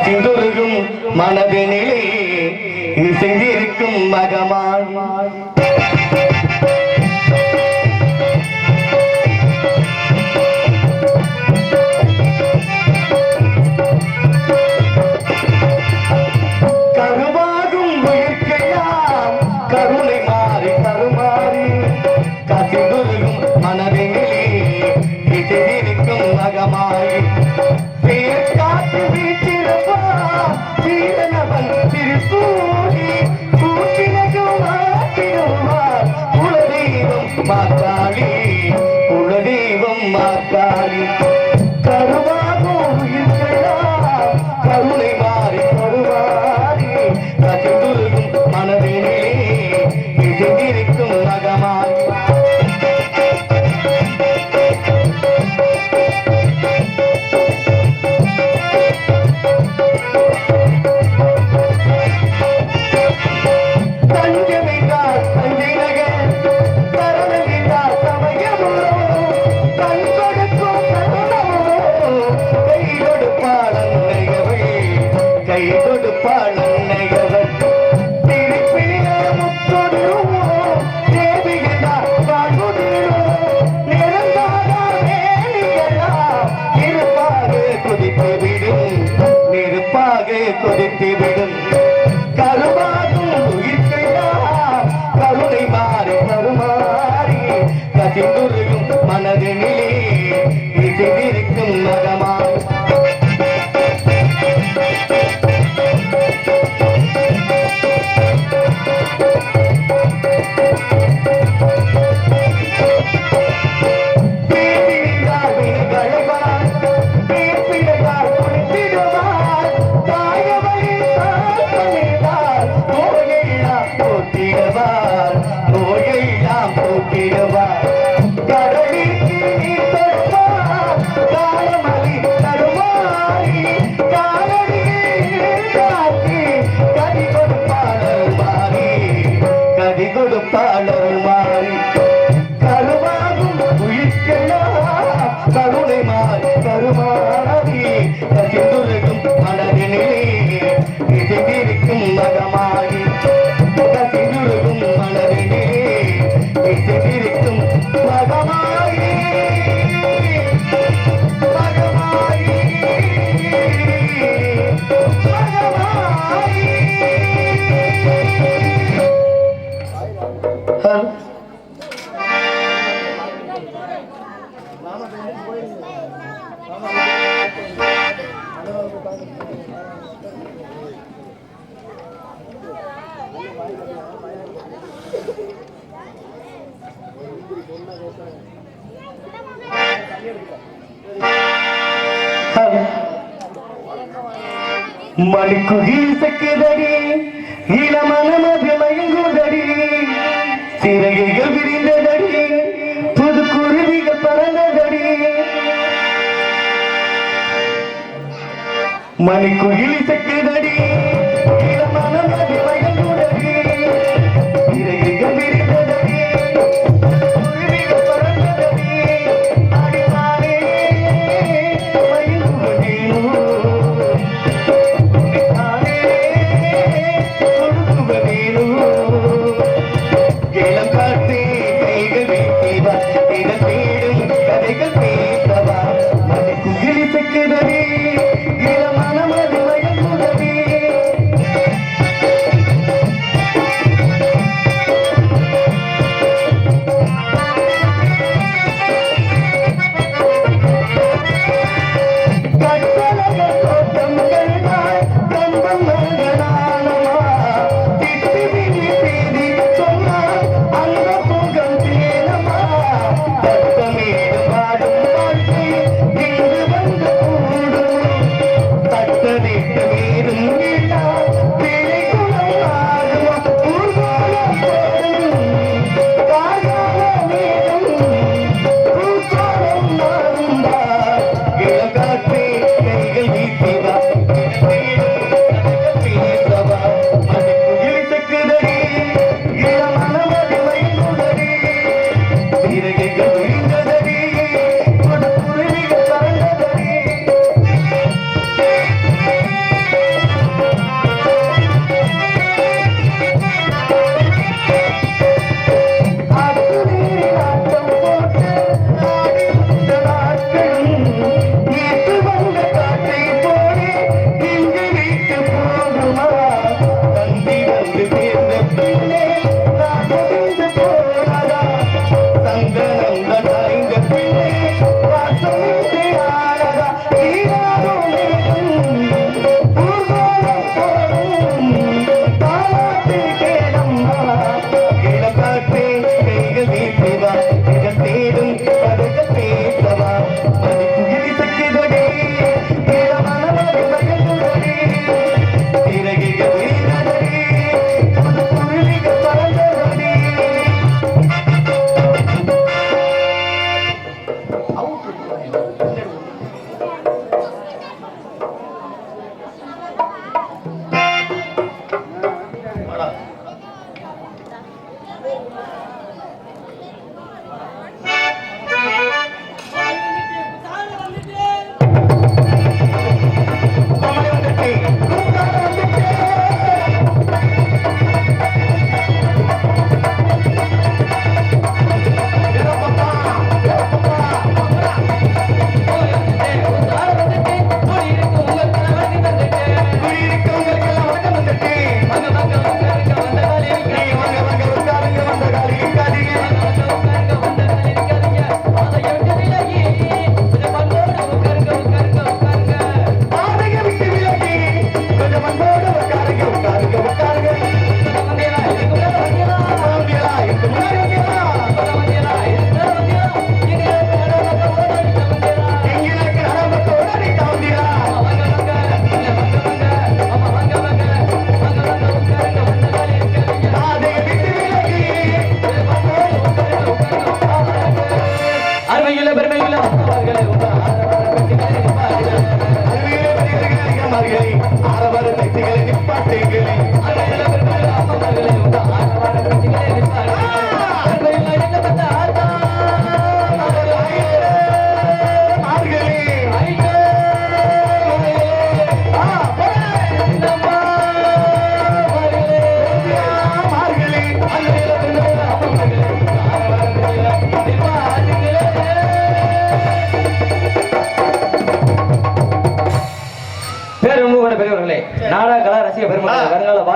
கசிந்தொருகும் மனதினிலே இசைந்திருக்கும் மகமான் குலதெய்வம் மாக்காளி கருவாகும் கருணை மாறி கருவாரி கசிந்துருகும் மனதினிலே இசைந்திருக்கும் மகமாய் கொதித்துவிடும் கருவாகும் உயிர்க்கையாம் கருணை மாறி கருமாறி கசிந்துருகும் மனதினிலே இசைந்திருக்கும் மகமாய் கொடுப்பாளர் மாறி கருவாகும் உயிர்க்கெல்லாம் கருணை மாறி கருமாறி கசிந்துருகும் மனதினிலே இசைந்திருக்கும் மகமாகி கசிந்துருகும் மனதினிலே இசைந்திருக்கும் மகமாகி மகமாகி மகமாகி மணிக்குகில் சக்கிதடி இளமனமது மயங்குதடி சிறகைகள் விரிந்ததடி புது குருவிகள் பறந்ததடி மணிக்குகில் சக்கிதடி இளமனமது மயங்குதடி சிறகைகள் விரிந்ததடி குருவிகள் பறந்ததடி அடிமானே மயங்குவதேனோ கதைகள் பேசவா மணிக்குகில் சக்கிதடி இளமனமது மயங்குதடி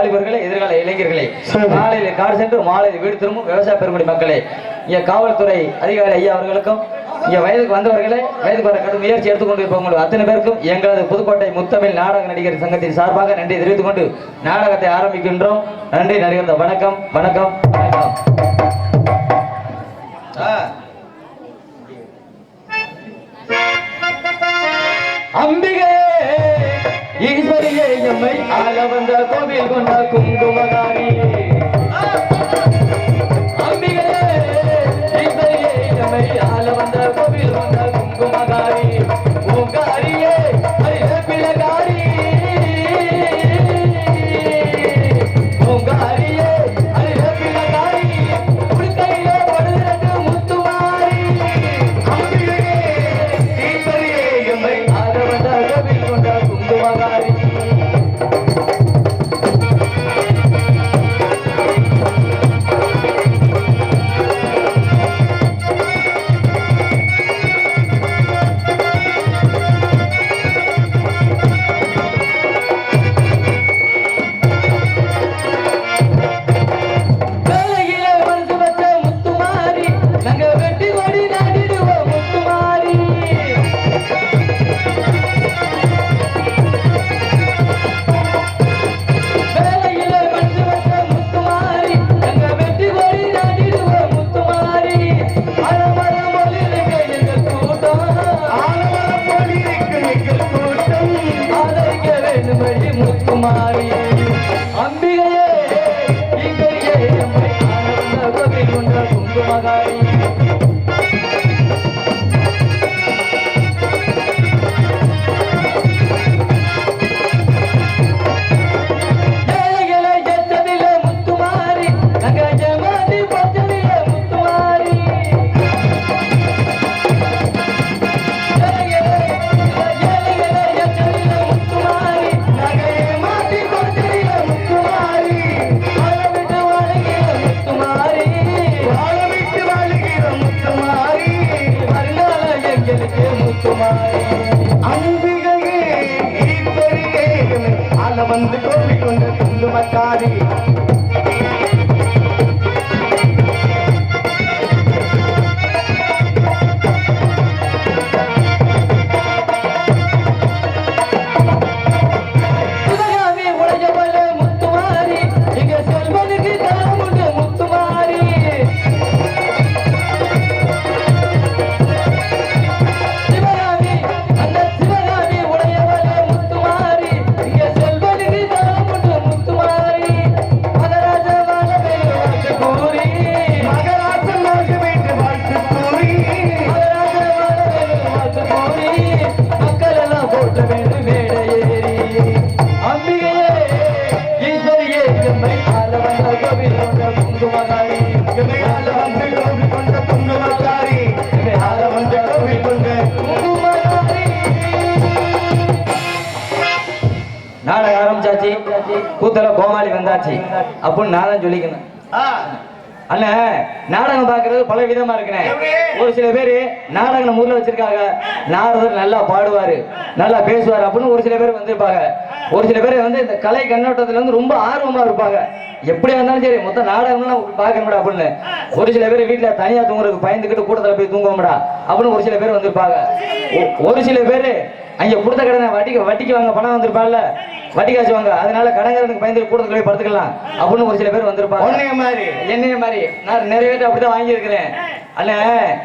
வாலிபர்களே, எதிர்கால இளைஞர்களே, காலையில் காடு சென்று மாலையில் வீடு திரும்பும் விவசாய பெருங்குடி மக்களே, இங்க காவல்துறை அதிகாரி ஐயா அவர்களுக்கும், இங்க வயதுக்கு வந்தவர்களே, வயதுக்கு வர கடும் முயற்சி எடுத்துக்கொண்டு இருப்பவங்க அத்தனை பேருக்கும் எங்களது புதுக்கோட்டை முத்தமிழ் நாடக நடிகர் சங்கத்தின் சார்பாக நன்றி தெரிவித்துக் கொண்டு நாடகத்தை ஆரம்பிக்கின்றோம். நன்றி நடிகர். வணக்கம் வணக்கம் வணக்கம். அம்பிகை ஈஸ்வரியே எம்மை ஆள வந்த கோவில் கொண்ட குங்குமகாரி. அம்பிகை ஈஸ்வரியே எம்மை ஆள வந்த கோவில் கொண்ட குங்குமகாரி. பூங்காரியே பிள்ளகாரி, பூங்காரியே பிள்ளகாரி, உடுக்கையிலே படுகிறது முத்துமாரி. அம்பிகையே ஈஸ்வரியே எம்மை ஆள வந்த கோவில் கொண்ட குங்குமகாரி. அம்பிகையே ஈஸ்வரியே எம்மை ஆள வந்த கோவில் கொண்ட குங்குமகாரி. அம்பிகையே ஈஸ்வரியே ஆள வந்து கோவில் கொண்ட குங்குமக்காரி. நாடகம் ஆரம்பிச்சாச்சு, கூத்தல கோமாளி வந்தாச்சு அப்படின்னு நான் தான் சொல்லிக்கணும். அண்ணா நாடகம் பாக்குறது பல விதமா இருக்குனே. ஒரு சில பேரு நாடகம் நம்ம ஊர்ல வச்சிருக்காங்க, நாரதர் நல்லா பாடுவாரு, நல்லா பேசுவாரு அப்படின்னு ஒரு சில பேர் வந்திருப்பாங்க. ஒரு சில பேர் வந்து இந்த கலை கண்ணோட்டத்துல வந்து ரொம்ப ஆர்வமா இருப்பாங்க. எப்படியா இருந்தாலும் சரி மொத்த நாடகம்லாம் பாக்கணும்டா அப்படின்னு. ஒரு சில பேர் வீட்டுல தனியா தூங்குறதுக்கு பயந்துக்கிட்டு கூட்டத்துல போய் தூங்குவோம்டா அப்படின்னு ஒரு சில பேர் வந்திருப்பாங்க. ஒரு சில பேரு அங்க கொடுத்த கடனை வட்டிக்கு வாங்க பணம் வந்திருப்பாங்கல்ல, வட்டி காசு வாங்க, அதனால கடன்காரனுக்கு பயந்து கூட்டத்துல போய் படுத்துக்கலாம் அப்படின்னு ஒரு சில பேர் வந்திருப்பாங்க. என்னைய மாதிரி நான் நிறைய பேர் அப்படிதான் வாங்கியிருக்கிறேன். ஆனா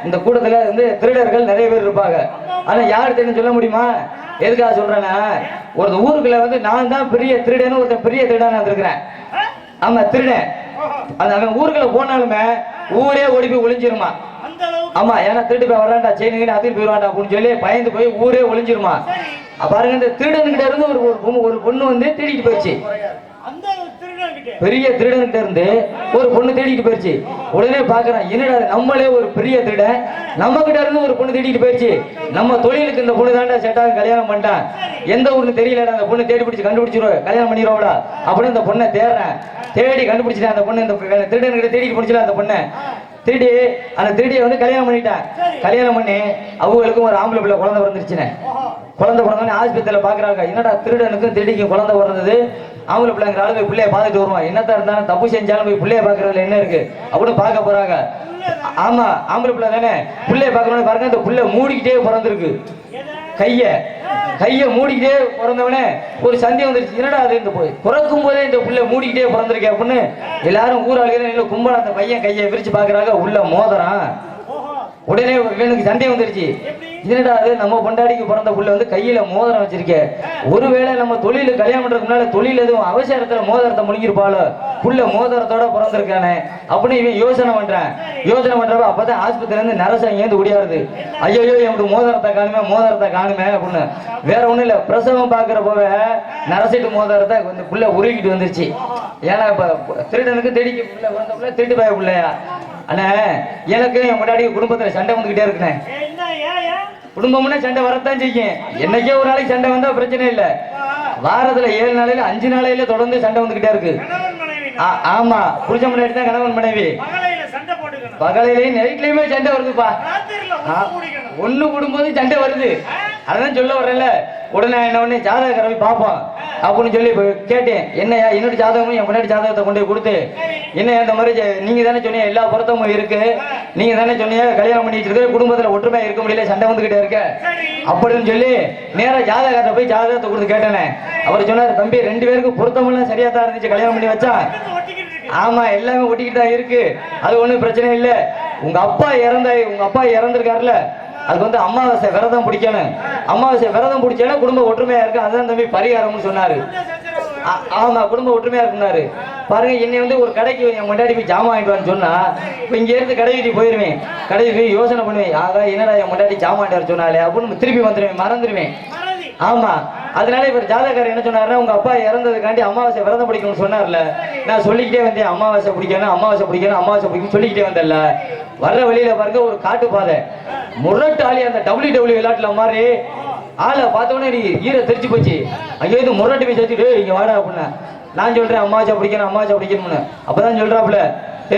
இந்த கூட்டத்துல வந்து திருடர்கள் நிறைய பேர் இருப்பாங்க. ஆனா யாரு தெரியும் சொல்ல முடியுமா? எதுக்காக சொல்றேன்னா, ஒரு ஊருக்குள்ள வந்து நான் தான் பெரிய திருடன்னு ஒருத்தன் பெரிய திருடனா வந்திருக்கிறேன். ஆமா திருடன். அவன் ஊருக்குள்ள போனாலுமே ஊரே ஓடி போய் ஒளிஞ்சிருமா. ஆமா, ஏன்னா திருட்டு போய் வரான்டா, செயினுக்கு அதில் போயிடுவான்டா அப்படின்னு சொல்லி பயந்து போய் ஊரே ஒளிஞ்சிருமா. பாருங்க, இந்த திருடன்கிட்ட இருந்து ஒரு பொண்ணு வந்து தேடிட்டு போயிடுச்சு. பெரிய திருடன்கிட்ட இருந்து ஒரு பொண்ணு தேடிட்டு போயிடுச்சு. உடனே பாக்குறான், என்னடா நம்மளே ஒரு பெரிய திருடன், நம்ம கிட்ட இருந்து ஒரு பொண்ணு தேடிட்டு போயிடுச்சு, நம்ம தொழிலுக்கு இந்த பொண்ணு தாண்டா செட்டாக கல்யாணம் பண்ணிட்டான், எந்த ஊர்னு தெரியலடா, அந்த பொண்ணு தேடி பிடிச்சி கண்டுபிடிச்சிருவோம், கல்யாணம் பண்ணிடுவோம்டா அப்படின்னு அந்த பொண்ணை தேடுறேன். தேடி கண்டுபிடிச்சிட்டேன். அந்த பொண்ணு இந்த திருடன்கிட்ட தேடிட்டு பிடிச்சல அந்த பொண்ணை திருடி அந்த திருடியை வந்து கல்யாணம் பண்ணிட்டான். கல்யாணம் பண்ணி அவங்களுக்கும் ஒரு ஆம்பளை பிள்ளை குழந்தை பிறந்துருச்சுனே. குழந்தை பிறந்தோடனே ஆஸ்பத்திரியில பாக்குறாங்க, என்னடா திருடனுக்கும் திருடிக்கும் குழந்தை பிறந்தது, ஆம்பளை பிள்ளைங்கிற ஆளு போய் பிள்ளைய பார்த்துட்டு வருவான். என்னத்தான் இருந்தாலும் தப்பு செஞ்சாலும் போய் பிள்ளைய பார்க்கறதுல என்ன இருக்கு அப்படின்னு பார்க்க போறாங்க. ஆமா, ஆம்பளை பிள்ளை தானே. பிள்ளைய பார்க்கணும்னு பாருங்க, அந்த பிள்ளை மூடிக்கிட்டே பிறந்திருக்கு. கைய மூடிக்கிட்டே பிறந்தவனே ஒரு சந்தேகம் வந்துருச்சு. என்னடா அது, இந்த பிறக்கும் போதே இந்த புள்ள மூடிக்கிட்டே பிறந்திருக்கேன் அப்படின்னு எல்லாரும் ஊராளிகள் கும்பல அந்த பையன் கையை விரிச்சு பாக்குறாங்க. உள்ள மோதிரம். உடனே இவனுக்கு சந்தேகம் வந்துருச்சு. என்னடா அது, நம்ம பொண்டாடிக்கு பிறந்த புள்ள வந்து கையில மோதிரம் வச்சிருக்க, ஒருவேளை நம்ம தொழில கல்யாணம் பண்றதுக்கு முன்னால தொழில் எதுவும் அவசரத்துல மோதிரத்தை முழுங்கிருப்பாளோ, புள்ள மோதிரத்தோட பிறந்திருக்கானே அப்படின்னு இவன் யோசனை பண்றப்ப அப்பதான் ஆஸ்பத்திரில இருந்து நரசம் ஏந்து ஓடியாருது. ஐயோ எனக்கு மோதிரத்தை காணுமே அப்படின்னு. வேற ஒண்ணும் இல்ல, பிரசவம் பாக்குற போவ நரசிட்டு மோதிரத்தை இந்த புள்ள உருகிட்டு வந்துருச்சு. ஏன்னா இப்ப திருடனுக்கு தேடிக்க புள்ள பிறந்த புள்ள திருட்டு பாய புள்ளையா. அண்ணே, எனக்கு என் முன்னாடி குடும்பத்துல சண்டை வந்துகிட்டே இருக்குனேன். குடும்பம்னா சண்டை வரத்தான் செய்யும். என்னைக்கே ஒரு நாளைக்கு சண்டை வந்தா பிரச்சனை இல்ல, வாரத்துல 7 நாளையில 5 நாளையில தொடர்ந்து சண்டை வந்துகிட்டே இருக்கு. ஆமா, புருஷ முன்னாடி தான் கணவன் மனைவி. பகலையிலையும் நைட்லயுமே சண்டை வருதுப்பா. ஒண்ணு கூடும்போது சண்டை வருது. அதான் சொல்ல வரல. உடனே என்ன உடனே ஜாதகரை பார்ப்போம் அப்படின்னு சொல்லி கேட்டேன். என்னையா என்னோட ஜாதகமும் என் முன்னாடி ஜாதகத்தை கொண்டு போய் கொடுத்து, என்ன இந்த மாதிரி நீங்க தானே சொன்னீங்க எல்லா பொருத்தமும் இருக்கு, நீங்க தானே சொன்னீங்க கல்யாணம் பண்ணி வச்சிருக்க, குடும்பத்துல ஒற்றுமையா இருக்க முடியல, சண்டை வந்துகிட்டே இருக்க அப்படின்னு சொல்லி நேரா ஜாதகத்தை போய் ஜாதகத்தை கொடுத்து கேட்டேனே. அவர் சொன்னார், தம்பி 2 பேருக்கு பொருத்தமெல்லாம் சரியா தான் இருந்துச்சு, கல்யாணம் பண்ணி வச்சா. ஆமா, எல்லாமே ஒட்டிக்கிட்டு தான் இருக்கு, அது ஒண்ணும் பிரச்சனை இல்ல. உங்க அப்பா இறந்திருக்காருல, அதுக்கு வந்து அமாவாசை விரதம் பிடிக்கணும். அமாவாசை விரதம் பிடிச்சேன்னா குடும்ப ஒற்றுமையா இருக்கு, அதுதான் தம்பி பரிகாரம்னு சொன்னாரு. ஆமா, குடும்ப ஒற்றுமையா இருக்குனாரு. பாருங்க, என்னை வந்து ஒரு கடைக்கு என் முன்னாடி போய் ஜாமான் வாங்கிட்டு சொன்னா, இப்ப இங்க இருந்து கடைக்கு போயிருவேன். கடைக்கு போய் யோசனை பண்ணுவேன், ஆகா என்னடா என் முன்னாடி ஜாமான் வாங்கிட்டு சொன்னாலே அப்படின்னு திருப்பி வந்துருவேன், மறந்துடுவேன். ஆமா, அதனால இவர் ஜாதகர் என்ன சொன்னாருன்னா, உங்க அப்பா இறந்ததுக்காண்டி அமாவாசை விரதம் பிடிக்கணும்னு சொன்னார்ல, நான் சொல்லிக்கிட்டே வந்தேன், அமாவாசை பிடிக்கணும் சொல்லிக்கிட்டே வந்தேன்ல. வர்ற வழியில பாருங்க ஒரு காட்டு பாதை, முரட்டு ஆளி அந்த WWE விளையாட்டுல மாதிரி ஆளை பார்த்தோன்னே நீ ஈர தெரிச்சு போச்சு. அங்கே இது முரட்டு போய் சேர்த்துட்டு இங்க வாடா அப்படின்னா, நான் சொல்றேன் அமாவாசை பிடிக்கணும்னு. அப்பதான் சொல்றாப்புல,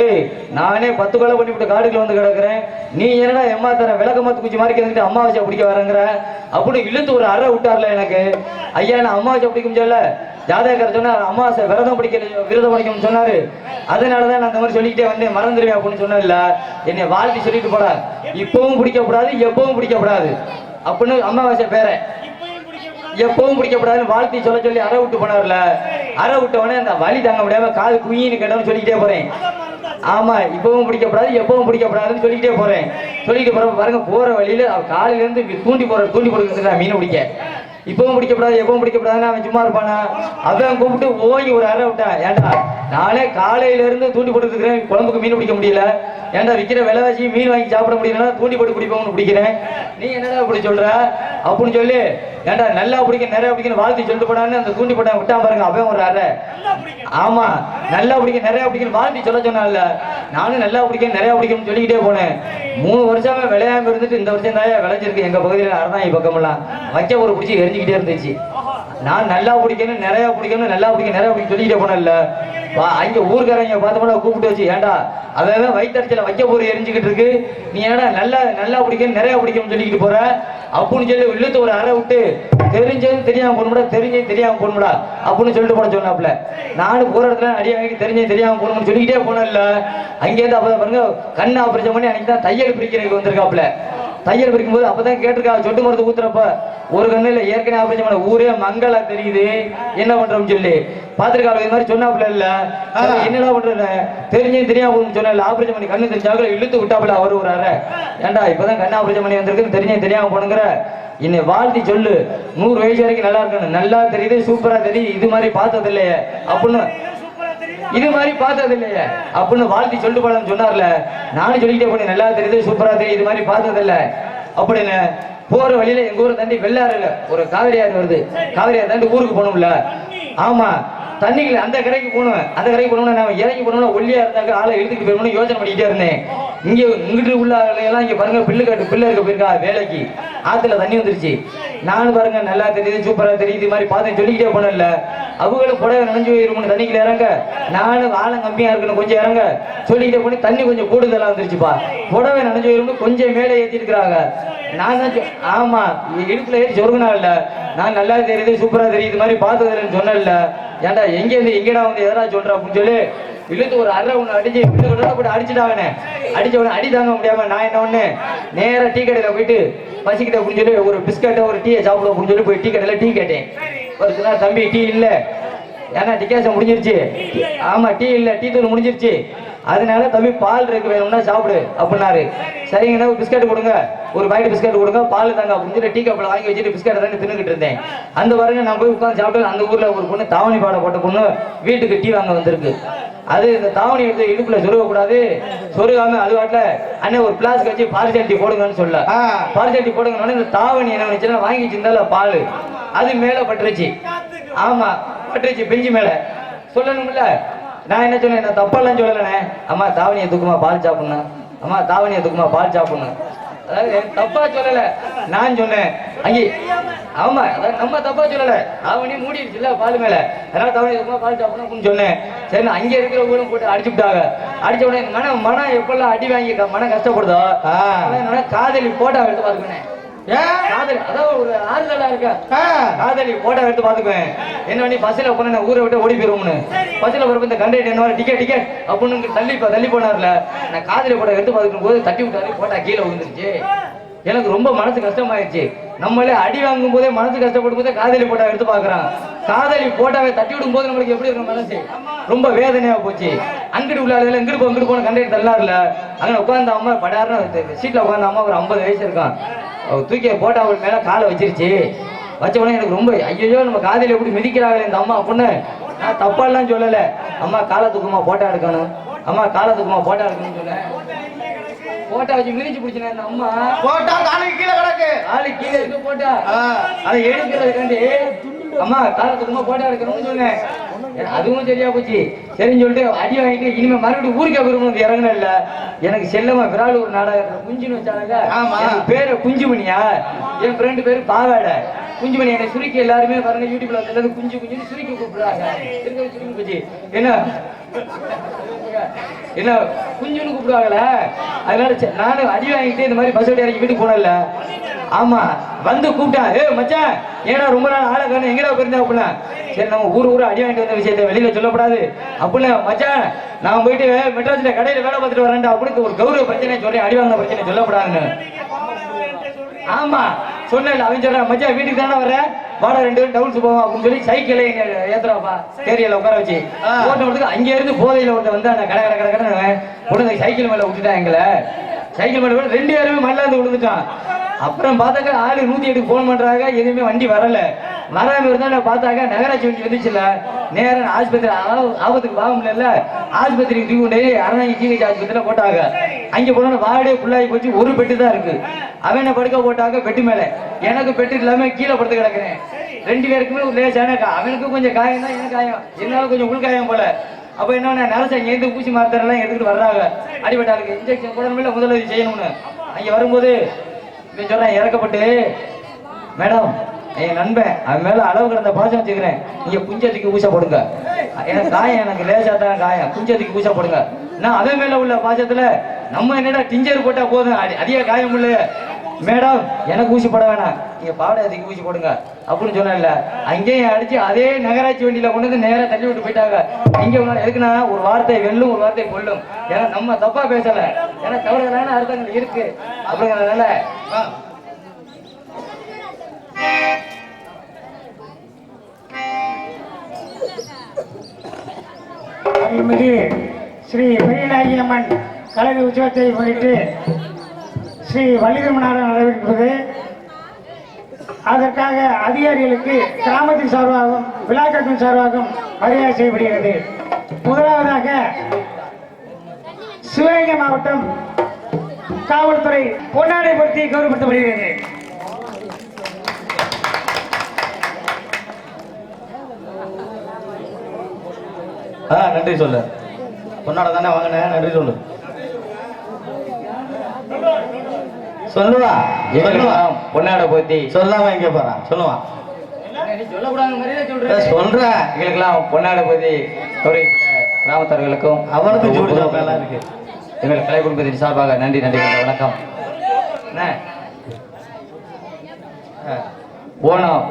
ஏய் நானே 10 கொலை பண்ணிவிட்டு காடுக்குள்ள வந்து கிடக்குறேன், நீ என்னடா எம்மா தர விளக்கமாத்து குச்சி மாதிரி கிடந்துட்டு அமாவாசை பிடிக்க வரங்கிற அப்படின்னு இழுத்து ஒரு அறை விட்டார்ல எனக்கு. ஐயா நான் அமாவாசை பிடிக்கும் சொல்ல, ஜாதகர் சொன்னார் அமாவாசை விரதம் பிடிக்கணும்னு சொன்னாரு. அதனாலதான் நான் அந்த மாதிரி சொல்லிக்கிட்டே வந்தேன், மறந்துடுவேன் அப்படின்னு சொன்னேன்ல. என்னை வாழ்த்தி சொல்லிட்டு போட, இப்பவும் பிடிக்கப்படாது எப்பவும் பிடிக்கப்படாது அப்படின்னு அமாவாசை பேர எப்பவும் பிடிக்கப்படாதுன்னு வாழ்த்தி சொல்லி அறை விட்டு போனார்ல. அறை விட்டவனே அந்த வலி தாங்க முடியாம காது குயின்னு கேட்டவன்னு சொல்லிக்கிட்டே போறேன். ஆமா, இப்பவும் பிடிக்கப்படாது எப்பவும் பிடிக்கப்படாதுன்னு சொல்லிக்கிட்டே போறேன். சொல்லிட்டு போற பாருங்க, போற வழியில காலையில இருந்து தூண்டி போடுறது மீன் பிடிக்க. இப்பவும் பிடிக்கப்படாது எப்பவும் பிடிக்கப்படாதுன்னு அவன் சும்மா இருப்பானா? அவன் கூப்பிட்டு ஓங்கி ஒரு அறை விட்டான். ஏன்டா நானே காலையில இருந்து தூண்டி போட்டு இருக்கிறேன், குழம்புக்கு மீன் பிடிக்க முடியல. ஏன்டா விற்கிற விலைவாசி மீன் வாங்கி சாப்பிட முடியலன்னா தூண்டி போட்டு பிடிப்போம்னு பிடிக்கிறேன், நீ என்னடா இப்படி சொல்ற அப்படின்னு சொல்லி, ஏன்டா நல்லா பிடிக்க நிறைய பிடிக்கணும் வாழ்த்தி சொல்லிட்டு போனான்னு அந்த தூண்டி போட்டான் விட்டான் பாருங்க. அவன் ஒரு அறை. ஆமா, நல்லா பிடிக்க நிறைய பிடிக்கணும் வாழ்த்தி சொன்னால, நானும் நல்லா பிடிக்க நிறைய பிடிக்கணும்னு சொல்லிக்கிட்டே போனேன். 3 வருஷமா விளையாம இருந்துட்டு இந்த வருஷம் தான் விளைஞ்சிருக்கு எங்க பகுதியில் அறதான் பக்கமெல்லாம் வைக்க ஒரு பிடிச்சி எரிஞ்சுக்கிட்டே இருந்துச்சு. நான் நல்லா பிடிக்கணும் நிறைய பிடிக்கணும் நல்லா பிடிக்க நிறைய பிடிக்க சொல்லிக்கிட்டே போனேன்ல. அங்க ஊருக்காரங்க பார்த்தோம்னா கூப்பிட்டு வச்சு, ஏன்டா அவன் வயிற்றுல வைக்க போற எரிஞ்சுக்கிட்டு இருக்கு, நீ ஏன்னா நல்லா பிடிக்கணும் நிறைய பிடிக்கணும்னு சொல்லிக்கிட்டு போற அப்படின்னு சொல்லி இழுத்து ஒரு அறை விட்டு, தெரிஞ்சது தெரியாம போகணும்டா தெரிஞ்சது தெரியாம போகணும்டா அப்படின்னு சொல்லிட்டு போட சொன்னாப்புல. நானும் போற இடத்துல அடியா வாங்கி தெரிஞ்சது தெரியாம போகணும்னு சொல்லிக்கிட்டே போனேன்ல. அங்கேருந்து அப்பதான் பாருங்க கண்ணு ஆபரேஷன் பண்ணி அன்னைக்கு தான் தையல் பிரிக்கிறதுக்கு வந்திருக்காப்புல. தையல் பிரிக்கும் போது அப்பதான் கேட்டிருக்கா, சொட்டு மருந்து ஊத்துறப்ப ஒரு கண்ணு இல்ல ஏற்கனவே ஆபரேஷன் பண்ண ஊரே மங்களா தெரியுது என்ன பண்றோம்னு சொல்லி பாத்திருக்காள். இது மாதிரி சொன்னாப்புல இல்ல, என்னடா பண்ற தெரிஞ்சது தெரியாம சொன்ன ஆபரேஷன் பண்ணி கண்ணு தெரிஞ்சாலும் இழுத்து விட்டாப்புல அவரு ஒரு அறை. ஏன்டா இப்பதான் கண்ணு ஆபரேஷன் பண்ணி வந்திருக்கு தெரிஞ்சது தெரியாம போனுங்கிற, என்னை வாழ்த்தி சொல்லு 100 வயசு வரைக்கும் நல்லா இருக்கணும், நல்லா தெரியுது சூப்பரா தெரியுது, இது மாதிரி பார்த்தது இல்லையே அப்படின்னு வாழ்த்தி சொல்லிட்டு போலான்னு சொன்னார்ல. நானும் சொல்லிக்கிட்டே போனேன், நல்லா தெரியுது சூப்பரா தெரியுது இது மாதிரி பார்த்தது இல்லை அப்படின்னு. போற வழியில எங்க ஊரை தாண்டி வெள்ளாறுல ஒரு காவிரியாறு வருது, காவிரியாறு தாண்டி ஊருக்கு போகணும்ல. ஆமா, தண்ணிக்குள்ள அந்த கரைக்கு போகணும். அந்த கரைக்கு போனோம்னா நான் இறங்கி போனோம்னா ஒல்லியா இருந்தாங்க ஆளை எழுதிட்டு போயிடணும்னு யோசனை பண்ணிக்கிட்டே இருந்தேன். இங்கிட்டு உள்ள எல்லாம் இங்க பாருங்க பிள்ளை இருக்க போயிருக்கா வேலைக்கு, ஆத்துல தண்ணி வந்துருச்சு. நானும் பாருங்க நல்லா தெரியுது சூப்பரா தெரியுது இது மாதிரி பார்த்தேன் சொல்லிக்கிட்டே போனேன்ல. அவங்களும் புடவை நனைஞ்சு போயிருக்கணும் தண்ணிக்குள்ள இறங்க. நானும் ஆழம் கம்மியா இருக்கணும் கொஞ்சம் இறங்க சொல்லிக்கிட்டே போய் தண்ணி கொஞ்சம் கூடுதலா வந்துருச்சுப்பா. புடவை நனைஞ்சு போயிருக்கணும் கொஞ்சம் மேலே ஏற்றி இருக்கிறாங்க. நான் தான் ஆமா இடுப்புல ஏறி சொருகுனா இல்ல நான் நல்லா தெரியுது சூப்பரா தெரியுது மாதிரி பார்த்ததுன்னு சொன்னேன்ல. ஏன்டா எங்க இருந்து எங்கடா வந்து எதனா சொல்ற அப்படின்னு சொல்லி இழுத்து ஒரு அரை ஒண்ணு அடிச்சு போட்டு அடிச்சுட்டாங்கண்ணே. அடிச்ச உடனே அடி தாங்க முடியாம நான் என்ன ஒண்ணு நேரா டீ கடையில போயிட்டு பசிக்கிட்ட அப்படின்னு சொல்லி ஒரு பிஸ்கட்டை ஒரு டீயை சாப்பிடுவோம் அப்படின்னு சொல்லி போய் டீ கடையில டீ கேட்டேன். ஒரு சில தம்பி டீ இல்ல ஏன்னா டிகாசன் முடிஞ்சிருச்சு. ஆமா டீ இல்ல டீ தூள் முடிஞ்சிருச்சு அதனால தம்பி பால் இருக்கு வேணும்னா சாப்பிடு அப்படின்னாரு. சரிங்கண்ணா ஒரு பிஸ்கட் கொடுங்க ஒரு பாக்கெட் பிஸ்கட் கொடுங்க பால் தாங்க அப்படின்னு சொல்லி டீ கப்பில் வாங்கி வச்சுட்டு பிஸ்கட்டை தானே தின்னுக்கிட்டு இருந்தேன். அந்த பாருங்க நான் போய் உட்காந்து சாப்பிட்டு அந்த ஊர்ல ஒரு பொண்ணு தாவணி பாட போட்ட பொண்ணு வீட்டுக்கு டீ வாங்க வந்திருக்கு. அது இந்த தாவணி எடுத்து இடுப்புல சொருக கூடாது சொருகாம அது வாட்டில அண்ணன் ஒரு பிளாஸ்க்கு வச்சு பார்சல் டீ போடுங்கன்னு சொல்ல பார்சல் டீ போடுங்கன்னு இந்த தாவணி என்ன நினைச்சுன்னா வாங்கி வச்சிருந்தால பால் அது மேல பட்டுருச்சு. ஆமா பட்டுருச்சு பெஞ்சு மேல சொல்லணும்ல. நான் என்ன சொன்னேன் நான் தப்பெல்லாம் சொல்லலண்ணே. அம்மா தாவணியை தூக்குமா பால் சாப்பிடணும் அம்மா தாவணியை தூக்குமா பால் சாப்பிடணும் அதாவது தப்பா சொல்லல நான் சொன்னேன் அங்கே. ஆமா அதாவது நம்ம தப்பா சொல்லல தாவணி மூடிடுச்சுல்ல பால் மேல அதனால தாவணி தூக்குமா பால் சாப்பிடணும் அப்படின்னு சொன்னேன். சரி அங்க இருக்கிற ஊரும் போட்டு அடிச்சு விட்டாங்க. அடிச்ச உடனே மனம் எப்பெல்லாம் அடி வாங்கி மனம் கஷ்டப்படுதோ காதலி போட்டா எடுத்து பாத்துக்கணேன். அதாவது ஒரு ஆறுதலா இருக்கா காதலி போட்டோ எடுத்து பாத்துக்குவேன். என்ன பண்ணி பஸ்ல போன ஊரை விட்டு ஓடி போயிருவோம்னு பஸ்ல போறப்ப இந்த கண்டக்டர் என்ன டிக்கெட் அப்படின்னு தள்ளி போனார்ல. நான் காதலி போட்டோ எடுத்து பாத்துக்கும் போது தட்டி விட்டாரு போட்டா கீழே விழுந்துருச்சு. எனக்கு ரொம்ப மனசு கஷ்டமாயிருச்சு. நம்மளே அடி வாங்கும் போதே மனசு கஷ்டப்படும் போதே காதலி போட்டோ எடுத்து பாக்குறான். காதலி போட்டோவை தட்டி விடும் போது நம்மளுக்கு எப்படி இருக்கும் மனசு ரொம்ப வேதனையா போச்சு. அங்கிட்டு உள்ளாதுல இங்கிட்டு போன கண்டக்டர் தள்ளாருல அங்க உட்கார்ந்த அம்மா படாருன்னு சீட்ல உட்கார்ந்த அம்மா ஒரு 50 வயசு இருக்கான். தூக்கி போட்டா அவள் மேல காலை வச்சிருச்சு. வச்ச உடனே எனக்கு ரொம்ப ஐயோ நம்ம காதலி எப்படி மிதிக்கிறாங்க இந்த அம்மா அப்படின்னு. நான் தப்பாலாம் சொல்லல. அம்மா காலை தூக்குமா போட்டா எடுக்கணும் அம்மா காலை தூக்குமா போட்டா எடுக்கணும்னு சொன்னேன். போட்டா வச்சு மிதிச்சு பிடிச்சேன் இந்த அம்மா போட்டா காலுக்கு கீழே கிடக்கு காலு கீழே இருக்கு போட்டா அதை எடுக்கிறதுக்காண்டி அம்மா காலை தூக்குமா போட்டா எடுக்கணும்னு சொன்னேன். அதுவும் சரியா போச்சு. சரின்னு சொல்லிட்டு அடி வாங்கிட்டு இனிமே மறுபடியும் ஊருக்கா விரும்புறது இறங்கணும் இல்ல. எனக்கு செல்லமா விரால் ஒரு நாடகம் குஞ்சுன்னு வச்சாங்க பேரு குஞ்சுமணியா என் ஃப்ரெண்டு பேரு பாவாடை குஞ்சுமணி. என்னை சுருக்கி எல்லாருமே பாருங்க யூடியூப்ல வந்து குஞ்சு குஞ்சுன்னு சுருக்கி கூப்பிடுறாங்க. சுருக்கி போச்சு என்ன என்ன குஞ்சுன்னு கூப்பிடுவாங்கல்ல. அதனால நானும் அடி வாங்கிட்டு இந்த மாதிரி பஸ் இறக்கி வீட்டுக்கு போனல. ஆமா வந்து கூப்பிட்டான் ஏ மச்சான் ஏன்னா ரொம்ப நாள் ஆளை காணும் எங்கடா போயிருந்தா அப்படின்னா. சரி நம்ம ஊரு அடி வாங்கிட்டு வந்த விஷயத்த வெளியில சொல்லப்படாது அப்படின்னு மச்சான் நான் போயிட்டு மெட்ராஸ்ல கடையில வேலை பார்த்துட்டு வரேன்டா அப்படின்னு ஒரு கௌரவ பிரச்சனை சொல்றேன் அடி வாங்கின பிரச்சனை சொல்லப்படாதுன்னு. ஆமா சொன்னேன் அவன் சொல்றான் மச்சான் வீட்டுக்கு தானே வர வாடா 2 பேரும் டவுன்ஸ் போவோம் அப்படின்னு சொல்லி சைக்கிளை ஏத்துறாப்பா தேரியில உட்கார வச்சு போட்டோம். அங்க இருந்து போதையில ஒருத்த வந்து கடை உடனே சைக்கிள் மேல விட்டுட்டான் எங்களை. சைக்கிள் மேல 2 பேருமே மல்லாந்து விழுந்துட்டான். அப்புறம் பார்த்தாக்க ஆளு 108 போன் பண்றாங்க எதுவுமே வண்டி வரல. வராம இருந்தா பார்த்தாக்க நகராட்சி வண்டி வந்துச்சுல நேரம் ஆஸ்பத்திரி ஆபத்துக்கு வாங்க முடியல ஆஸ்பத்திரிக்கு தூக்கி கொண்டு அரணாங்கி ஜிஹெச் ஆஸ்பத்திரியில போட்டாங்க. அங்க போனா வார்டே ஃபுல்லாகி போச்சு. ஒரு பெட்டு தான் இருக்கு. அவனை படுக்க போட்டாங்க பெட்டு மேல. எனக்கு பெட்டு இல்லாம கீழே படுத்து கிடக்குறேன். 2 பேருக்குமே ஒரு லேசான அவனுக்கு கொஞ்சம் காயம் தான் எனக்கு காயம் என்னால கொஞ்சம் உள்காயம் போல. அப்ப என்ன நரச இங்கேருந்து ஊசி மாத்திரெல்லாம் எடுத்துக்கிட்டு வர்றாங்க. அடிபட்டாருக்கு இன்ஜெக்ஷன் போடணும்ல முதலுதவி செய்யணும்னு. அங்க வரும்போது சொல்றேன் இறக்கப்பட்டு மேடம் என் நண்பன் அவன் மேல அளவு கிடந்த பாசம் வச்சுக்கிறேன் நீங்க குஞ்சத்துக்கு ஊச போடுங்க. எனக்கு காயம் எனக்கு லேசா தான் காயம் குஞ்சத்துக்கு ஊச போடுங்க. நான் அவன் மேல உள்ள பாசத்துல நம்ம என்னடா டிஞ்சர் போட்டா போதும் அதிக காயம் இல்ல மேடம் எனக்கு ஊசி போட வேணாம் நீங்க பாவடையத்துக்கு ஊசி போடுங்க அப்படின்னு சொன்னல. அங்கேயும் அடிச்சு அதே நகராட்சி வண்டியில கொண்டு வந்து நேரம் தள்ளி விட்டு போயிட்டாங்க. இங்க எதுக்குன்னா ஒரு வார்த்தை வெல்லும் ஒரு வார்த்தை கொல்லும். ஏன்னா நம்ம தப்பா பேசல ஏன்னா தவறுதலான அர்த்தங்கள் இருக்கு அப்படிங்கிறதுனால அருள்மிகு ஸ்ரீ பெரியநாயகியம்மன் கலரி உற்சவத்தை முன்னிட்டு ஸ்ரீ வள்ளிதர்மநாதன் நடைபெறுகிறது. அதற்காக அதிகாரிகளுக்கு கிராமத்தின் சார்பாகவும் விழாக்கட்டின் சார்பாகவும் மரியாதை செய்யப்படுகிறது. முதலாவதாக சிவகங்கை மாவட்டம் காவல்துறை பொன்னாடை பொருத்தி கௌரவப்படுத்தப்படுகிறது. நன்றி சொல்லு பொன்னாட தானே வாங்கினேன் நன்றி சொல்லு சொல்லுவா பொன்னாட போத்தி சொல்லாம எங்க போறான் சொல்லுவான் நீ சொல்லக்கூடாத மாதிரியே சொல்றேன். சொல்றேன். எங்களுக்கெல்லாம் பொன்னாடு பகுதி கிராமத்தார்களுக்கும் அவனுக்கு ஜோடி சாப்பிடலாம் இருக்கு. எங்கள் கலை குடும்பத்தின் சார்பாக நன்றி நன்றி வணக்கம். என்ன ஓணம்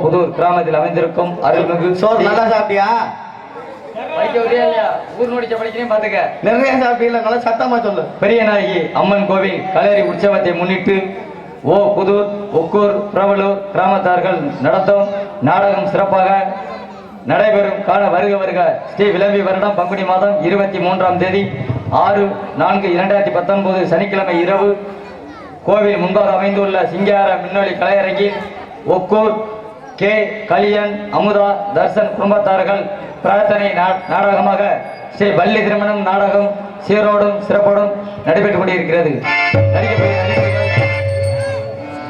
புதூர் கிராமத்தில் அமைந்திருக்கும் அருள்மிகு சோறு நல்லா சாப்பிட்டியா? ஊர் நோடிச்ச படிக்கிறேன் பாத்துக்க. நிறைய சாப்பிட்டீங்களா? நல்லா சத்தமா சொல்லு. பெரிய நாயகி அம்மன் கோவில் கலேரி உற்சவத்தை முன்னிட்டு புதூர் ஒக்கூர் பிரபலூர் கிராமத்தார்கள் நடத்தும் நாடகம் சிறப்பாக நடைபெறும் காண வருக. ஸ்ரீ விளம்பி வருடம் பங்குனி மாதம் 23ஆம் தேதி 6/4/2019 சனிக்கிழமை இரவு கோவில் முன்பாக அமைந்துள்ள சிங்கார மின்னொலி கலையரங்கில் ஒக்கூர் கே கலியன் அமுதா தர்சன் குடும்பத்தார்கள் பிரார்த்தனை நாடகமாக ஸ்ரீ வள்ளி திருமணம் நாடகம் சீரோடும் சிறப்போடும் நடைபெற்றுக் கொண்டிருக்கிறது.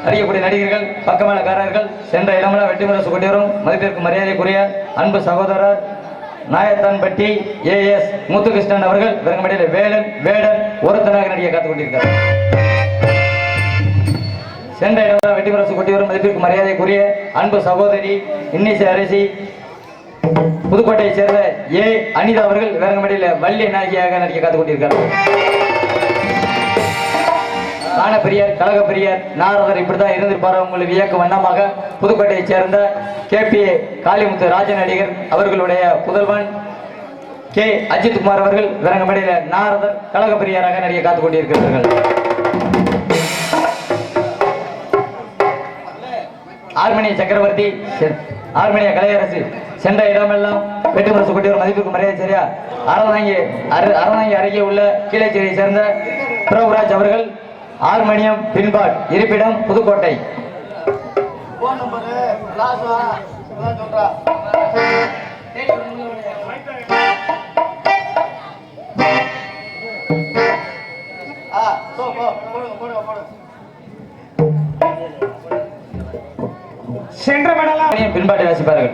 நடிக்கக்கூடிய நடிகர்கள் பக்கமேளக்காரர்கள் சென்ற இடமெல்லாம் வெற்றி முரசு கொண்டிவரும் மதிப்பிற்கு மரியாதைக்குரிய அன்பு சகோதரர் நாயத்தான்பட்டி AS முத்துகிருஷ்ணன் அவர்கள் விரங்கமடையில் வேடன் ஒருத்தனாக நடிகை காத்துக் கொண்டிருக்கிறார். சென்ற இடமெல்லாம் வெற்றி முரசு கொண்டிவரும் மதிப்பிற்கு மரியாதைக்குரிய அன்பு சகோதரி இன்னிசை அரசி புதுக்கோட்டையை சேர்ந்த அனிதா அவர்கள் விரங்கமடையில் வள்ளி நாயகியாக நடிகை காத்துக் கொண்டிருக்கிறார். காணப்பெரியார் கழகப்பெரியார் நாரதர் இப்படிதான் இருந்திருப்பார். உங்களுக்கு வியக்க வண்ணமாக புதுக்கோட்டையை சேர்ந்த KPA காளிமுத்து ராஜ நடிகர் அவர்களுடைய புதல்வன் K அஜித்குமார் அவர்கள் விரங்கமடையில் நாரதர் கழகப்பெரியாராக நடிகை காத்துக் கொண்டிருக்கிறார்கள். ஆர்மேனிய சக்கரவர்த்தி ஆர்மேனிய கலையரசு சென்ற இடமெல்லாம் வெற்றி முரசு கொண்டு வரும் மதிப்புக்கு மரியாதை சரியா அறநாங்கி அருகே உள்ள கீழச்சேரியை சேர்ந்த பிரபுராஜ் அவர்கள் ஆர்மேனியம் பின்பாட் இருப்பிடம் புதுக்கோட்டை. சென்ற மடலாம் பின்பாட்டை வாசிப்பார்கள்.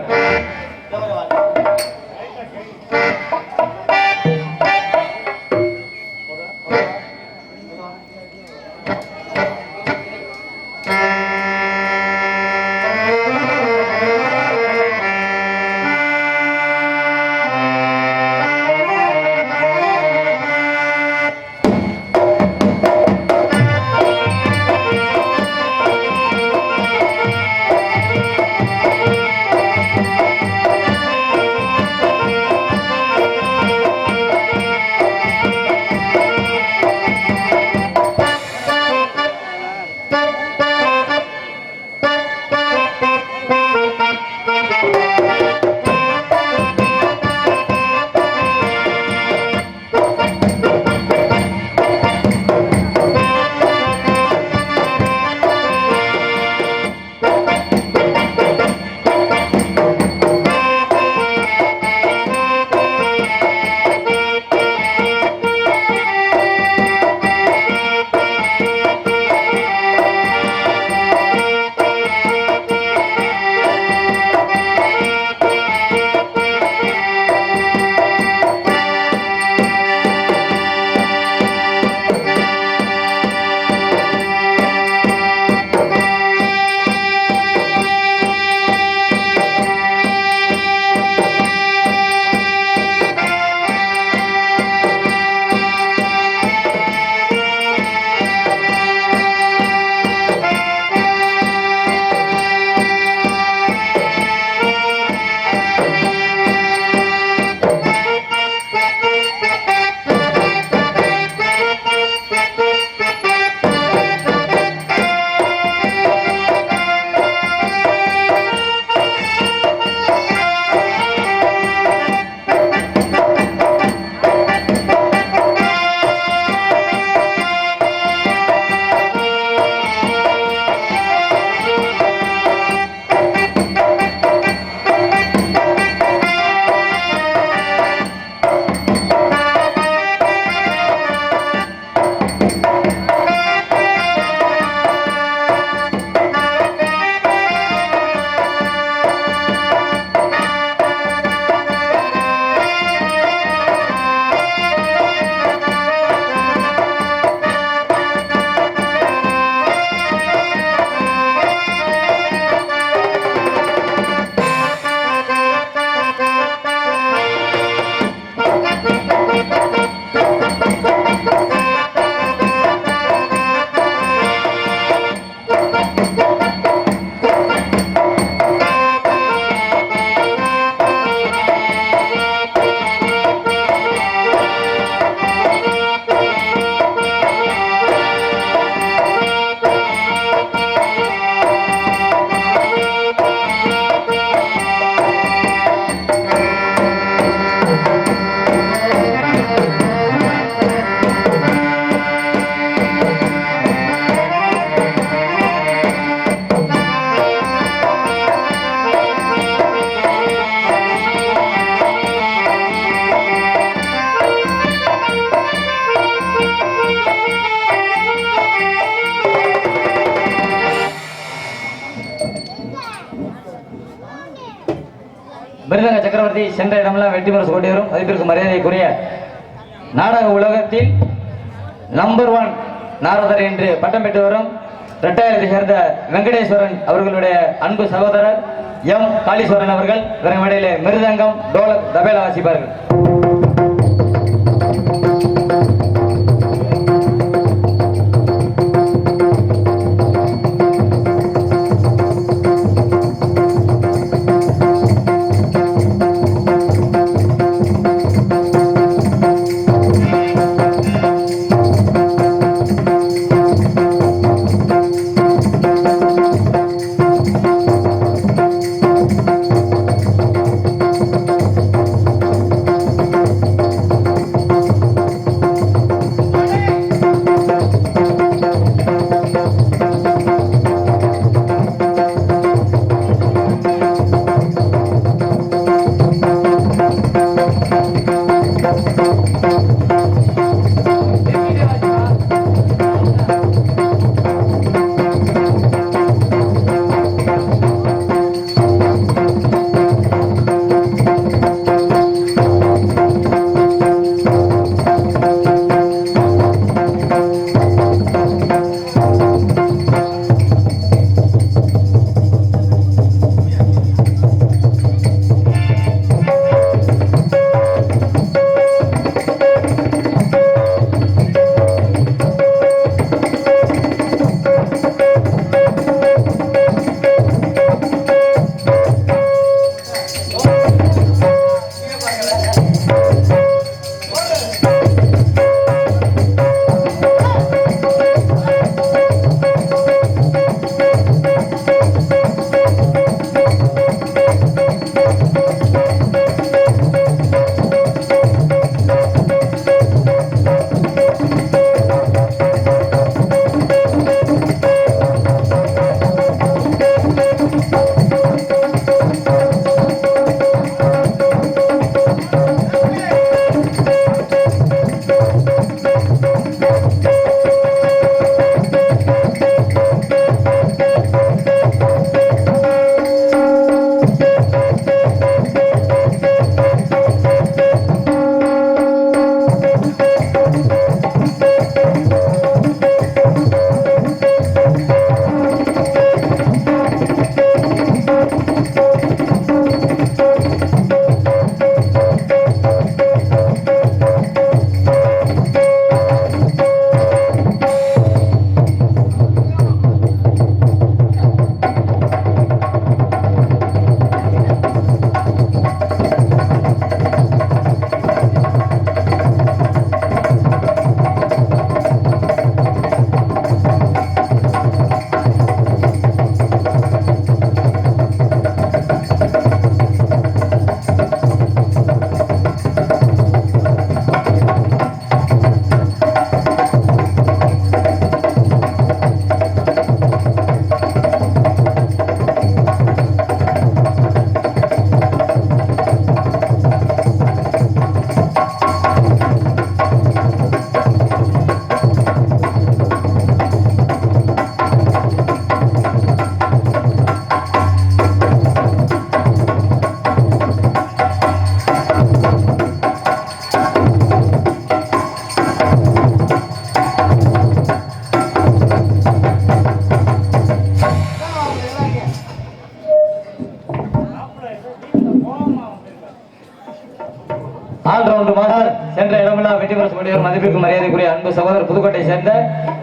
தளபதி சென்ற இடமெல்லாம் வெற்றி முரசு கொண்டு வரும் மதிப்பிற்கு மரியாதைக்குரிய நாடக உலகத்தில் நம்பர் 1 நாரதர் என்று பட்டம் பெற்று வரும் இரட்டையத்தை சேர்ந்த வெங்கடேஸ்வரன் அவர்களுடைய அன்பு சகோதரர் எம் காளீஸ்வரன் அவர்கள் விரைவிடையிலே மிருதங்கம் டோலக் தபேலா வாசிப்பார்கள். ஆல்ரவுண்ட் மாஸ்டர் சென்ற இடமெல்லாம் வெற்றி பெற முடியும் மதிப்பிற்கு மரியாதைக்குரிய அன்பு சகோதரர் புதுக்கோட்டை சேர்ந்த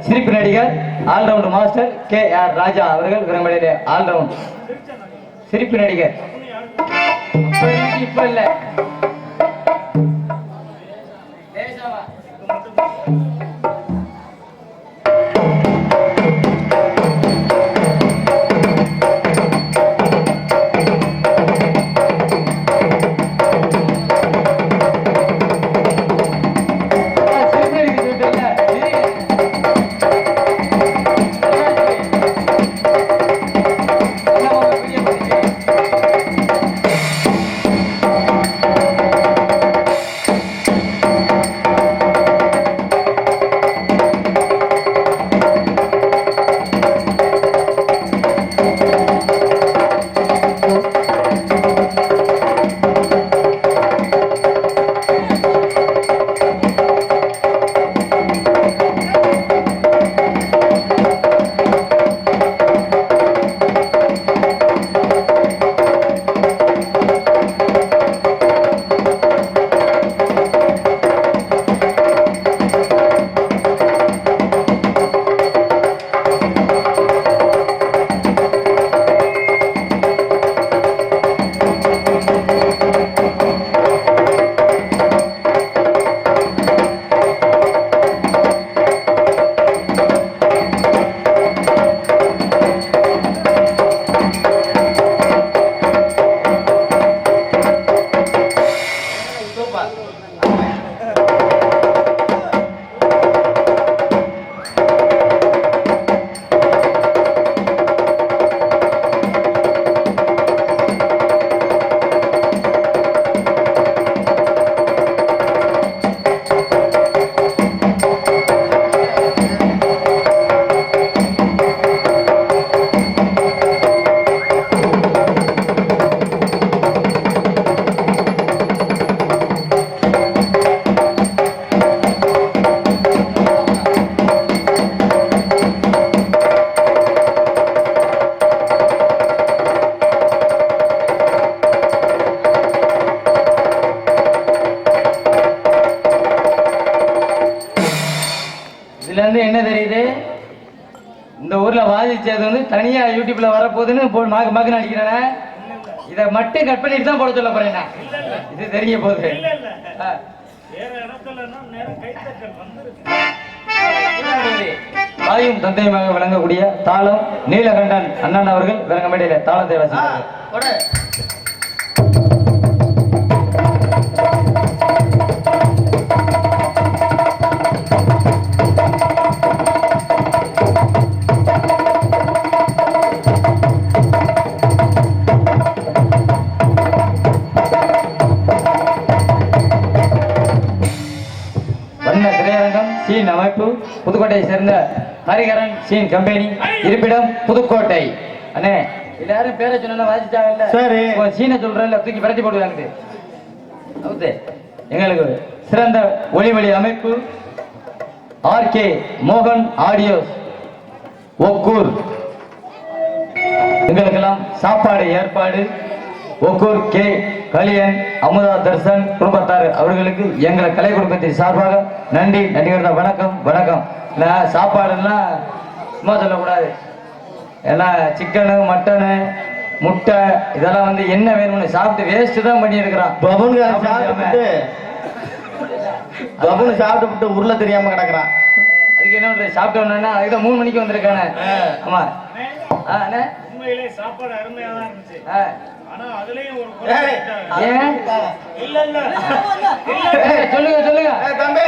சிரிப்பு நடிகர் ஆல்ரவுண்ட் மாஸ்டர் KR ராஜா அவர்கள் விரும்பிய ஆல்ரவுண்ட் சிரிப்பு நடிகர் இப்ப இல்ல இதுல இருந்து என்ன தெரியுது? இந்த ஊர்ல வாதிச்சது வந்து தனியா யூடியூப்ல வரப்போகுதுன்னு மாக்கு நடிக்கிறானே. இதை மட்டும் கட் பண்ணிட்டு தான் போட சொல்ல போறேன் நான். இது தெரிய போகுது. தாயும் தந்தையுமாக விளங்கக்கூடிய தாளம் நீலகண்டன் அண்ணன் அவர்கள் விளங்க மேடையில தாளத்தை வாசிக்கிறார்கள். சீன் அமைப்பு புதுக்கோட்டையை சேர்ந்த ஹரிகரன் சீன் கம்பெனி, இருப்பிடம் புதுக்கோட்டை. அண்ணே எல்லாரும் பேரை சொன்னா வாசிச்சாங்கல்ல, சரி சீனை சொல்றேன்ல, தூக்கி பரட்டி போடுவாங்க. எங்களுக்கு சிறந்த ஒளிவழி அமைப்பு ஆர்கே மோகன் ஆடியோஸ் ஒக்கூர். எங்களுக்கெல்லாம் சாப்பாடு ஏற்பாடு ஒக்கூர் கே கலியன் அமுதா தர்சன் குடும்பத்தார் அவர்களுக்கு எங்கள் கலை குடும்பத்தின் சார்பாக நன்றி நடிகர். வணக்கம் வணக்கம். சாப்பாடுலாம் சும்மா சொல்லக்கூடாது. ஏன்னா சிக்கனு மட்டனு முட்டை இதெல்லாம் வந்து என்ன வேணும்னு சாப்பிட்டு வேஸ்ட் தான் பண்ணி இருக்கிறான். பபுனு சாப்பிட்டு உருளை தெரியாம கிடக்குறான். அதுக்கு என்ன பண்றது? சாப்பிட்டோன்னா அதுக்கு 3 மணிக்கு வந்திருக்கானே. ஆமா உண்மையிலே சாப்பாடு அருமையா தான் இருந்துச்சு. ஆனா அதுலயும் ஒரு சொல்லுங்க சொல்லுங்க தம்பி.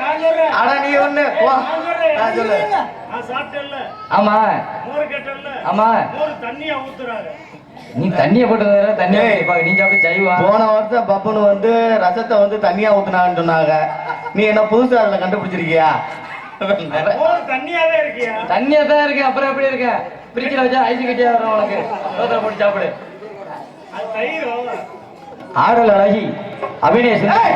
நான் சொல்றேன். அட நீ ஒண்ணு நான் சொல்லு. நான் சாப்பிட்டேன்ல. ஆமா மோர் கேட்டேன்ல. ஆமா மோர் தண்ணியா ஊத்துறாங்க. நீ தண்ணிய போட்டு தண்ணியா நீ சாப்பிட்டு செய்வா. போன வருஷம் பப்புனு வந்து ரசத்தை வந்து தண்ணியா ஊத்துனான்னு சொன்னாங்க. நீ என்ன புதுசா அதுல கண்டுபிடிச்சிருக்கியா? மோர் தண்ணியாவே இருக்கியா? தண்ணியா தான் இருக்கு. அப்புறம் எப்படி இருக்க? பிரிட்ஜ்ல வச்சா ஐஸ் கட்டியா வரும் உனக்கு. சோதனை போட்டு சாப்பிடு. ஆடல் அழகி அபிநய சுந்தரி.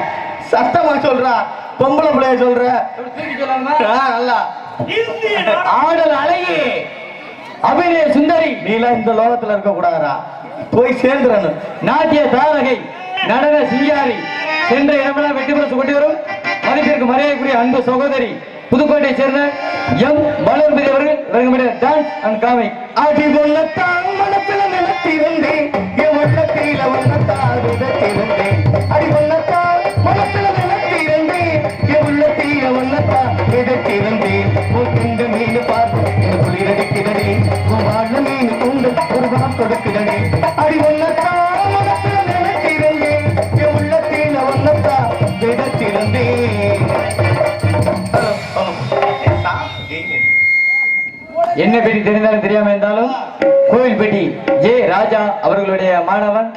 சத்தமா சொல்றா, பொம்பளை பிள்ளைய சொல்ற. தூக்கி சொல்லாமா? நல்லா. ஆடல் அழகி அபிநய சுந்தரி. நீலாம் இந்த லோகத்துல இருக்க கூடாதா, போய் சேர்ந்துறணும். நாட்டிய தாரகை நடன சிங்காரி சென்ற இடமெல்லாம் வெற்றி பெற கொண்டு வரும் மதிப்பிற்கு மரியாதைக்குரிய அன்பு சகோதரி புதுக்கோட்டை சேர்ந்த எம் வளர்மதி அவர்கள் விளங்குமிட டான்ஸ் அண்ட் காமிக். அடி உள்ளத்தான் மனசுல நிலத்திருந்தேன், என் உள்ளத்தில உள்ளத்தான் விதத்திருந்தேன். அடி உள்ளத்தான் மனசுல நிலத்திருந்தேன், என் உள்ளத்தில உள்ளத்தான் விதத்திருந்தேன். உன் துண்டு மீன் பார்த்து என் குளிரடிக்கிறதே, உன் வாழ்ந்த மீன் துண்டு ஒரு வாம் கொடுக்கிறதே. அடி உள்ளத்தான் மனசுல நிலத்திருந்தேன், என் உள்ளத்தில உள்ளத்தான் விதத்திருந்தேன். என்ன பெட்டி தெரிந்தாலும் தெரியாம இருந்தாலும் கோவில்பட்டி ஜே ராஜா அவர்களுடைய மாணவன்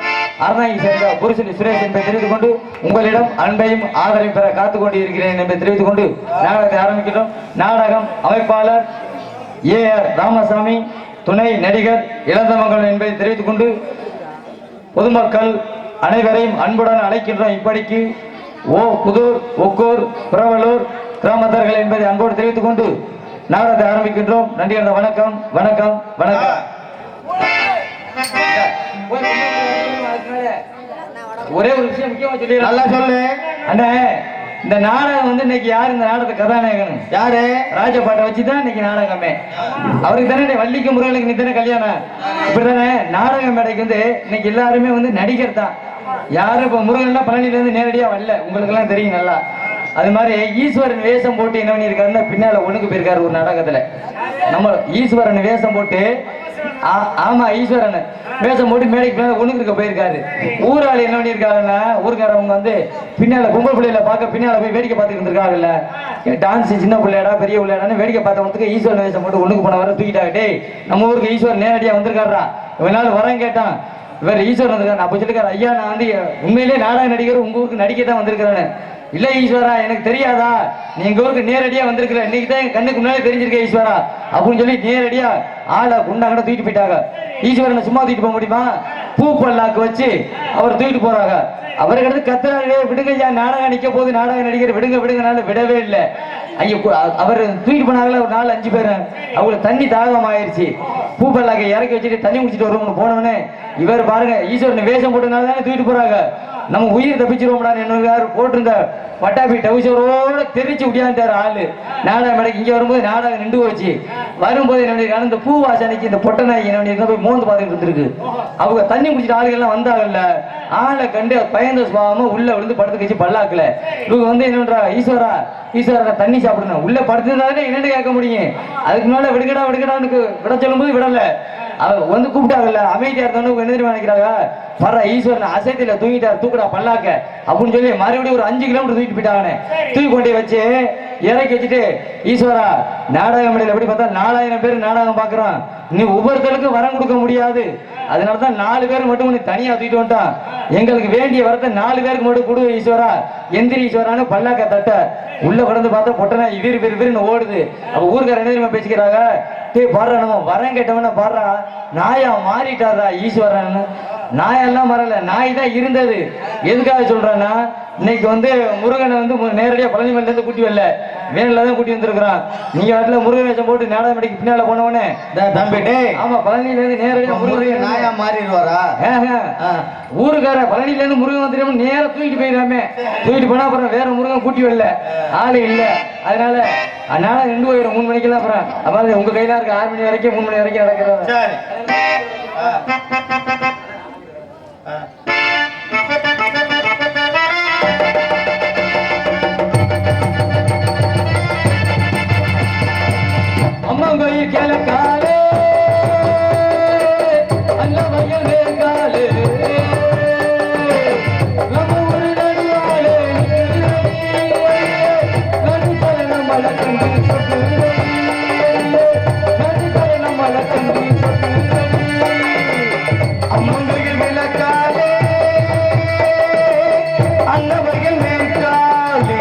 அரணாயை சேர்ந்த புருஷன் சுரேஷ் என்பதை தெரிவித்துக் கொண்டு உங்களிடம் அன்பையும் ஆதரவையும் பெற காத்துக் கொண்டு இருக்கிறேன் என்பதை தெரிவித்துக் கொண்டு நாடகத்தை ஆரம்பிக்கிறோம். நாடகம் அமைப்பாளர் ஏஆர் ராமசாமி, துணை நடிகர் இளந்தமங்கலம் என்பதை தெரிவித்துக் கொண்டு பொதுமக்கள் அனைவரையும் அன்புடன் அழைக்கின்றோம். இப்படிக்கு புதூர், ஒக்கூர், புறவலூர் கிராமத்தார்கள் என்பதை அன்போடு தெரிவித்துக் கொண்டு நாடகத்தை ஆரம்பிக்கின்றோம். நன்றி. வணக்கம் வணக்கம் வணக்கம். ஒரே ஒரு விஷயம் முக்கியமா சொல்லி நல்லா சொல்லு அண்ணே. இந்த நாடகம் வந்து இன்னைக்கு யாரு இந்த நாடகத்தை கதாநாயகன்? யாரு? ராஜபாட்டை வச்சுதான் இன்னைக்கு நாடகமே. அவருக்கு தானே வள்ளிக்கு முருகனுக்கு நீ தானே கல்யாணம். இப்படிதானே நாடக மேடைக்கு வந்து இன்னைக்கு எல்லாருமே வந்து நடிகர் தான். யாரும் இப்ப முருகன் பழனில இருந்து நேரடியா வரல, உங்களுக்கு எல்லாம் தெரியும் நல்லா. அது மாதிரி ஈஸ்வரன் வேஷம் போட்டு என்ன பண்ணிருக்காருன்னா பின்னால ஒண்ணுக்கு போயிருக்காரு ஒரு நாடகத்துல. நம்ம ஈஸ்வரன் வேஷம் போட்டு, ஆமா ஈஸ்வரன் வேஷம் போட்டு மேடைக்கு பின்னால ஒண்ணுக்கு இருக்க போயிருக்காரு. ஊராளி என்ன பண்ணிருக்காருன்னா, ஊருக்காரவங்க வந்து பின்னால பொம்பளை பிள்ளைல பார்க்க பின்னால போய் வேடிக்கை பார்த்துட்டு இருந்திருக்காங்கல்ல. டான்ஸ் சின்ன பிள்ளையாடா பெரிய பிள்ளையாடான்னு வேடிக்கை பார்த்தவங்களுக்கு ஈஸ்வரன் வேஷம் போட்டு ஒண்ணுக்கு போனவரை தூக்கிட்டாங்க. டேய் நம்ம ஊருக்கு ஈஸ்வரன் நேரடியா வந்திருக்காரா, இவனால வரேன் கேட்டான். இவர் ஈஸ்வரன் வந்திருக்காரு. அப்ப சொல்லிருக்காரு, ஐயா நான் வந்து உண்மையிலேயே நாடக நடிகர் உங்க ஊருக்கு நடிக்க தான் வந்திருக்கிறேன்னு. இல்ல ஈஸ்வரா எனக்கு தெரியாதா, நீ எங்க ஊருக்கு நேரடியா வந்திருக்கிற, இன்னைக்கு தான் கண்ணுக்கு முன்னாலே தெரிஞ்சிருக்க ஈஸ்வரா அப்படின்னு சொல்லி நேரடியா ஆளை குண்டாங்கட தூக்கிட்டு போயிட்டாங்க. ஈஸ்வரனை சும்மா தூக்கிட்டு போக முடியுமா? பூ பல்லாக்கு வச்சு அவர் தூக்கிட்டு போறாங்க. அவருக்கு அடுத்து கத்துறாரு, விடுங்க ஐயா நாடகம் நிக்க போது, நாடக நடிகர் விடுங்க விடுங்கனால விடவே இல்லை. ஐயோ அவர் தூக்கிட்டு போனாங்களே ஒரு 4-5 பேர். அவங்களுக்கு தண்ணி தாகம் ஆயிடுச்சு. பூ பல்லாக்கை இறக்கி வச்சுட்டு தண்ணி குடிச்சிட்டு வருவோம்னு போனவனே இவர் பாருங்க ஈஸ்வரன் வேஷம் போட்டதுனால தானே தூக்கிட்டு போறாங்க. நம்ம உயிர் தப்பிச்சிருவோம்டா என்ன போட்டிருந்த பட்டாபி டவுசரோட தெரிச்சு விடியாண்டாரு ஆளு. நாடகம் மேடைக்கு இங்க வரும்போது நாடகம் நின்று போச்சு. வரும்போது என்னுடைய இந்த பூ வாசனைக்கு இந்த பொட்டை நாய் என்னுடைய போய் மோந்து பார்த்துட்டு இருந்திருக்கு. அவங்க தண்ணி குடிச்சிட்டு ஆளுகள்லாம் வந்தாங்கல்ல, ஆளை கண்டு பயந்த சுபாவமா உள்ள விழுந்து படுத்து கழிச்சு பல்லாக்கல. இவங்க வந்து என்ன பண்றா, ஈஸ்வரா ஈஸ்வரா தண்ணி சாப்பிடணும். உள்ள படுத்துதானே என்னன்னு கேட்க முடியும். அதுக்கு முன்னால விடுங்கடான்னு விட சொல்லும் போது விடல. அவ வந்து கூப்பிட்டாங்கல்ல, அமைதியா இருந்தவனு என்ன தெரியுமா நினைக்கிறாங்க, பர ஈஸ்வரன் அசைத்துல தூங்கிட்டாரு, தூக்குடா பல்லாக்க அப்படின்னு சொல்லி மறுபடியும் ஒரு 5 கிலோமீட்டர் தூக்கிட்டு போயிட்டாங்க. தூக்கி கொண்டே வச்சு இறக்கி வச்சுட்டு, ஈஸ்வரா நாடக மேடையில் எப்படி பார்த்தா 4000 பேர் நாடகம் பாக்குறான், நீ ஒவ்வொருத்தருக்கும் வரம் கொடுக்க முடியாது, அதனாலதான் 4 பேர் மட்டும் நீ தனியா தூக்கிட்டு வந்துட்டான். எங்களுக்கு வேண்டிய வரத்தை 4 பேருக்கு மட்டும் கொடு ஈஸ்வரா, எந்திரி ஈஸ்வரான்னு பல்லாக்க தட்ட உள்ள கடந்து பார்த்தா பொட்டனா இவரு ஓடுது. அப்ப ஊருக்கார என்ன தெரியுமா பேசிக்கிறாங்க, பாடுறா நம்ம வரம் கேட்டவன பாடுறா, நாயா மாறிட்டாரா ஈஸ்வரன். நாயெல்லாம் வரல, நாய் தான் இருந்தது. எதுக்காக சொல்றேன்னா, இன்னைக்கு வந்து முருகனை வந்து நேரடியா பழனிமலையில இருந்து கூட்டி வரல, வேனில தான் கூட்டி வந்திருக்கிறான். நீங்க அதுல முருகன் வேஷம் போட்டு நாடக மேடைக்கு பின்னால போனவனே தம்பிட்டே, ஆமா பழனியில இருந்து நேரடியா முருகன் நாயா மாறிடுவாரா? ஊருக்கார பழனியில இருந்து முருகன் வந்துடும் நேரம் தூக்கிட்டு போயிடாமே, தூக்கிட்டு போனா அப்புறம் வேற முருகன் கூட்டி வரல, ஆளு இல்ல. அதனால 2 போயிடும் 3 மணிக்கெல்லாம். அப்புறம் அதாவது உங்க கையில இருக்கு 6 மணி வரைக்கும் 3 மணி வரைக்கும் நடக்கிறது. அம்மா கோயில் கிழக்காலே அல்ல வயல் வேங்காலே நம்ம ஒரு நடுவாலே நடுத்தர நம்மள கண்டு நடுத்தர நம்மள கண்டு அம்மங்கையில் விளக்காலே அன்னவையில் மேற்காலே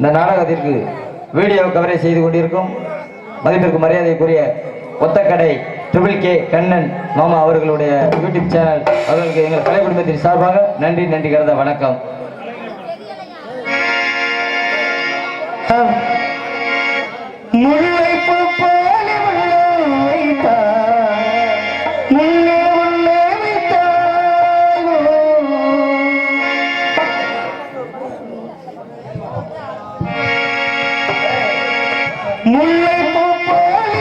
இந்த நாடகத்திற்கு வீடியோ கவரேஜ் செய்து கொண்டிருக்கும் மதிப்பிற்கு மரியாதைக்குரிய ஒத்தக்கடை ட்ரிபிள் கண்ணன் மாமா அவர்களுடைய யூடியூப் சேனல் அவர்களுக்கு எங்கள் கலை குடும்பத்தின் சார்பாக நன்றி கலந்த வணக்கம். முல்லைப்பூ போல முன்னே உன்னை முல்லைப்பூ போல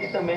வச்சுட்டோமே